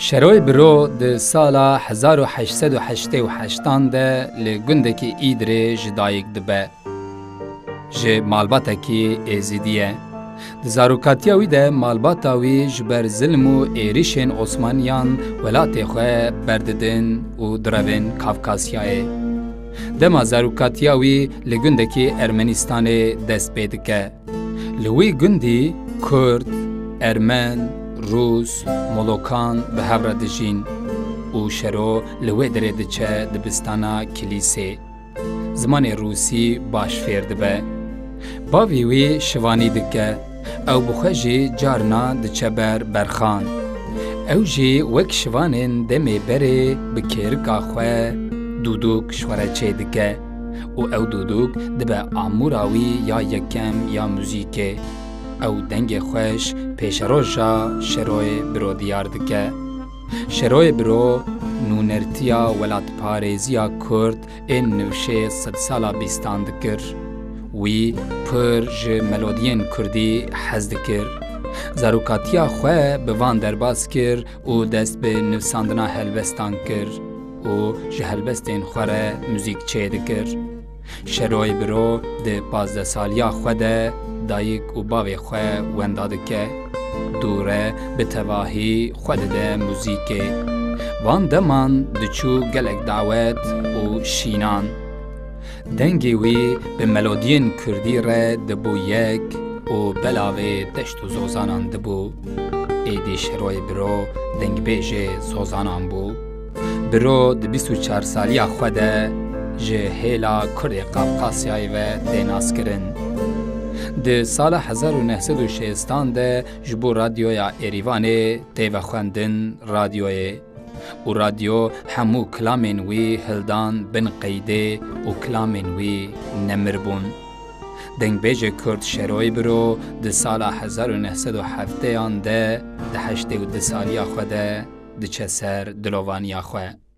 شروع برو ده سالا 1888 ده لگندکی ایدره جدایک دبه. جه مالباتکی ازیدیه. ده زاروکاتیاوی ده مالباتاوی جبر ظلم و ایریشن عثمانیان ولات خواه برددن و درون کافکاسیای. ده ما زاروکاتیاوی لگندکی ارمنستان دست پیدکه. لوی گندی کرد، ارمن، روس، مولوکان به هفره دجین و شرو لوی دره دچه دبستانا کلیسه. زمان روسی باش فیر دبه. باوی وی شوانی دکه او بخوژی جارنا دچه بر برخان. او جی وک شوانین دمی بره بکرگا خواه دودوک شوره چه دکه و او دودوک دبه آموراوی یا یکم یا موزیکه. او دنگ خوش پیش روشا شروع برو دیار دکه. شروع برو نونرتیا ولات پارێزیya Kurd ên nivşê sed sala bîstan dikir. Wî pir ji melodiyên Kurdî hez dikir. Zarokatiya xwe bi van derbas kir û dest bi nivsandina helbestan kir û ji helbestên xwe re müzik çê dikir. Şeroy biro di 15 saliya xwe de dayîk û bavê xwe wenda dike. Dûre bi tevahî xwe dide muzîkê. Van deman diçû gelek dawet û şînan. Dengê wî bi melodiyên Kurdî re dibû yek û belavê deşt û zozanan dibû. Êdî şeroyê biro dengbêjê zozanan bû. Biro di 24 saliya xwe de ji hêla Kurdê Qafqasyayê ve tê naskirin. Di sala 1960 de ji bo radyoya Êrîvanê tê vexwendin radyoyê. û radyo hemû kilamên wî hildan bin qeydê û kilamên wî nemirbûn. Dengbêjê Kurd Şeroy biro di sala 1970 de di 82 saliya xwe de diçe ser dilovaniya xwe.